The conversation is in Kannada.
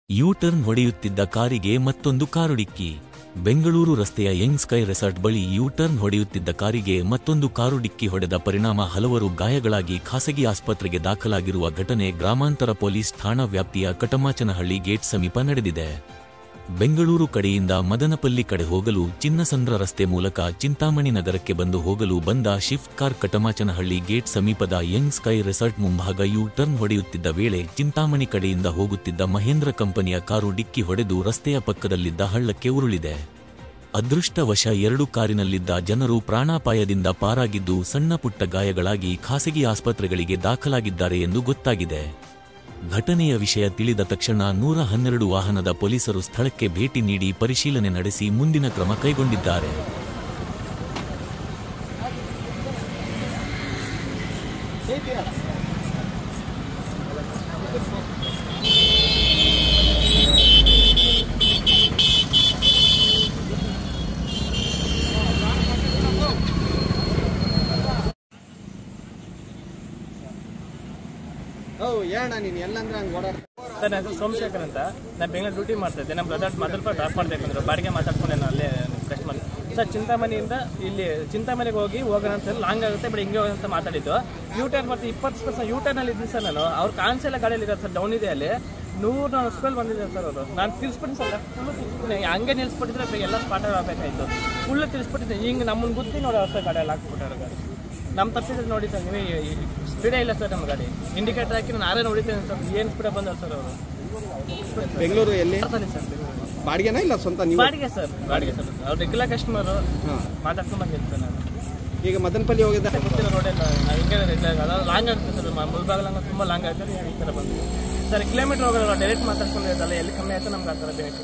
ಯೂ-ಟರ್ನ್ ಹೊಡೆಯುತ್ತಿದ್ದ ಕಾರಿಗೆ ಮತ್ತೊಂದು ಕಾರು ಡಿಕ್ಕಿ. ಬೆಂಗಳೂರು ರಸ್ತೆಯ ಯಂಗ್ ಸ್ಕೈ ರೆಸಾರ್ಟ್ ಬಳಿ ಯೂ-ಟರ್ನ್ ಹೊಡೆಯುತ್ತಿದ್ದ ಕಾರಿಗೆ ಮತ್ತೊಂದು ಕಾರು ಡಿಕ್ಕಿ ಹೊಡೆದ ಪರಿಣಾಮ ಹಲವರು ಗಾಯಗಳಾಗಿ ಖಾಸಗಿ ಆಸ್ಪತ್ರೆಗೆ ದಾಖಲಾಗಿರುವ ಘಟನೆ ಗ್ರಾಮಾಂತರ ಪೊಲೀಸ್ ಠಾಣಾ ವ್ಯಾಪ್ತಿಯ ಕಟಮಾಚನಹಳ್ಳಿ ಗೇಟ್ ಸಮೀಪ ನಡೆದಿದೆ. ಬೆಂಗಳೂರು ಕಡೆಯಿಂದ ಮದನಪಲ್ಲಿ ಕಡೆ ಹೋಗಲು ಚಿನ್ನಸಂದ್ರ ರಸ್ತೆ ಮೂಲಕ ಚಿಂತಾಮಣಿ ನಗರಕ್ಕೆ ಬಂದು ಹೋಗಲು ಬಂದ ಶಿಫ್ಟ್ ಕಾರ್ ಕಟಮಾಚನಹಳ್ಳಿ ಗೇಟ್ ಸಮೀಪದ ಯಂಗ್ ಸ್ಕೈ ರೆಸಾರ್ಟ್ ಮುಂಭಾಗ ಯೂ-ಟರ್ನ್ ಹೊಡೆಯುತ್ತಿದ್ದ ವೇಳೆ ಚಿಂತಾಮಣಿ ಕಡೆಯಿಂದ ಹೋಗುತ್ತಿದ್ದ ಮಹೇಂದ್ರ ಕಂಪನಿಯ ಕಾರು ಡಿಕ್ಕಿ ಹೊಡೆದು ರಸ್ತೆಯ ಪಕ್ಕದಲ್ಲಿದ್ದ ಹಳ್ಳಕ್ಕೆ ಉರುಳಿದೆ. ಅದೃಷ್ಟವಶ ಎರಡು ಕಾರಿನಲ್ಲಿದ್ದ ಜನರು ಪ್ರಾಣಾಪಾಯದಿಂದ ಪಾರಾಗಿದ್ದು ಸಣ್ಣ ಪುಟ್ಟ ಗಾಯಗಳಾಗಿ ಖಾಸಗಿ ಆಸ್ಪತ್ರೆಗಳಿಗೆ ದಾಖಲಾಗಿದ್ದಾರೆ ಎಂದು ಗೊತ್ತಾಗಿದೆ. ಘಟನೆಯ ವಿಷಯ ತಿಳಿದ ತಕ್ಷಣ 112 ವಾಹನದ ಪೊಲೀಸರು ಸ್ಥಳಕ್ಕೆ ಭೇಟಿ ನೀಡಿ ಪರಿಶೀಲನೆ ನಡೆಸಿ ಮುಂದಿನ ಕ್ರಮ ಕೈಗೊಂಡಿದ್ದಾರೆ. ಸರ್, ನಾನು ಸೋಮಶೇಖರ್ ಅಂತ. ನಾನು ಬೆಂಗಳೂರು ಡ್ಯೂಟಿ ಮಾಡ್ತಾ ಇದ್ದೆ. ನಮ್ಮ ಬ್ರದರ್ ಮೊದಲು ಡ್ರಾಪ್ ಮಾಡಬೇಕಂದ್ರೆ ಬಾಡಿಗೆ ಮಾತಾಡ್ಕೊಂಡೆ ನಾನು ಅಲ್ಲೇ ಕಸ್ಟಮರ್. ಸರ್, ಚಿಂತಾಮಣಿಯಿಂದ ಇಲ್ಲಿ ಚಿಂತಾಮಣಿಗೆ ಹೋಗೋಣ ಅಂತ ಲಾಂಗ್ ಆಗುತ್ತೆ, ಬಟ್ ಹಿಂಗೆ ಅಂತ ಮಾತಾಡಿದ್ದು. ಯೂ-ಟರ್ನ್ ಮತ್ತೆ 20% ಯೂ-ಟರ್ನಲ್ಲಿ ಇದ್ದೀನಿ ಸರ್. ನಾನು ಅವ್ರು ಕಾಣಿಸಲ್ಲ ಗಾಡಿಯಲ್ಲಿ ಇರೋದು ಸರ್, ಡೌನ್ ಇದೆ ಅಲ್ಲಿ 100 ಸ್ಕೂಲ್ ಬಂದಿದ್ದಾರೆ ಸರ್. ಅವರು ನಾನು ತಿಳಿಸ್ಬಿಟ್ಟು ಸರ್ ಫುಲ್ಲು ತಿಳಿಸ್ಬಿಟ್ಟು ಹಂಗೆ ನಿಲ್ಲಿಸ್ಬಿಟ್ಟಿದ್ರೆ ಎಲ್ಲ ಸ್ಪಾಟ್ ಆಗಬೇಕಾಯ್ತು. ಫುಲ್ಲು ತಿಳಿಸ್ಬಿಟ್ಟಿದ್ದೆ. ಹಿಂಗೆ ನಮ್ಮನ್ನು ಗುತ್ತಿ ನೋಡಿ ಅವ್ರು ಸರ್ ಗಾಡಿಯಲ್ಲಿ ಹಾಕ್ಬಿಟ್ಟಾರೆ. ಗಾಡಿ ನಮ್ಮ ತಪ್ಪಿದ್ರೆ ನೋಡಿ ಸರ್, ನೀವೇ ಸ್ಪೀಡೇ ಇಲ್ಲ ಸರ್ ನಮ್ಮ ಗಾಡಿ. ಇಂಡಿಕೇಟರ್ ಹಾಕಿ ನಾನು ಆರೇ ನೋಡಿದ್ದೇನೆ ಸರ್, ಏನು ಸ್ಪೀಡ ಬಂದವ್ರು ಸರ್ ಅವರು. ಬೆಂಗಳೂರು ಎಲ್ಲಿ ಸರ್ ಬಾಡಿಗೆನಾ ಇಲ್ಲ ಸ್ವಂತ? ಬಾಡಿಗೆ ಸರ್, ಬಾಡಿಗೆ ಸರ್. ಅವ್ರು ರೆಗ್ಯುಲರ್ ಕಸ್ಟಮರು ಮಾತಾಡ್ಕೊಂಡು ಬಂದಿದ್ದು ಸರ್. ನಾನು ಈಗ ಮದನಪಲ್ಲಿ ಹೋಗಿದ್ದೆ, ಗೊತ್ತಿಲ್ಲ ರೋಡೆಲ್ಲ ಹಿಂಗೆ ರೆಗ್ಯುಲರ್ ಅದು ಲಾಂಗ್ ಆಗುತ್ತೆ ಸರ್. ಮುಲ್ಬಾಗಲಂಗ ತುಂಬ ಲಾಂಗ್ ಆಗುತ್ತೆ. ಈ ಥರ ಬಂದು ಸರ್ ಕಿಲೋಮೀಟರ್ ಹೋಗೋಲ್ಲ, ಡೈರೆಕ್ಟ್ ಮಾತಾಡ್ಕೊಂಡು ಇರೋದಲ್ಲ. ಎಲ್ಲಿ ಕಮ್ಮಿ ಆಯ್ತು ನಮ್ಗೆ ಆ ಥರ ಬೇಕು.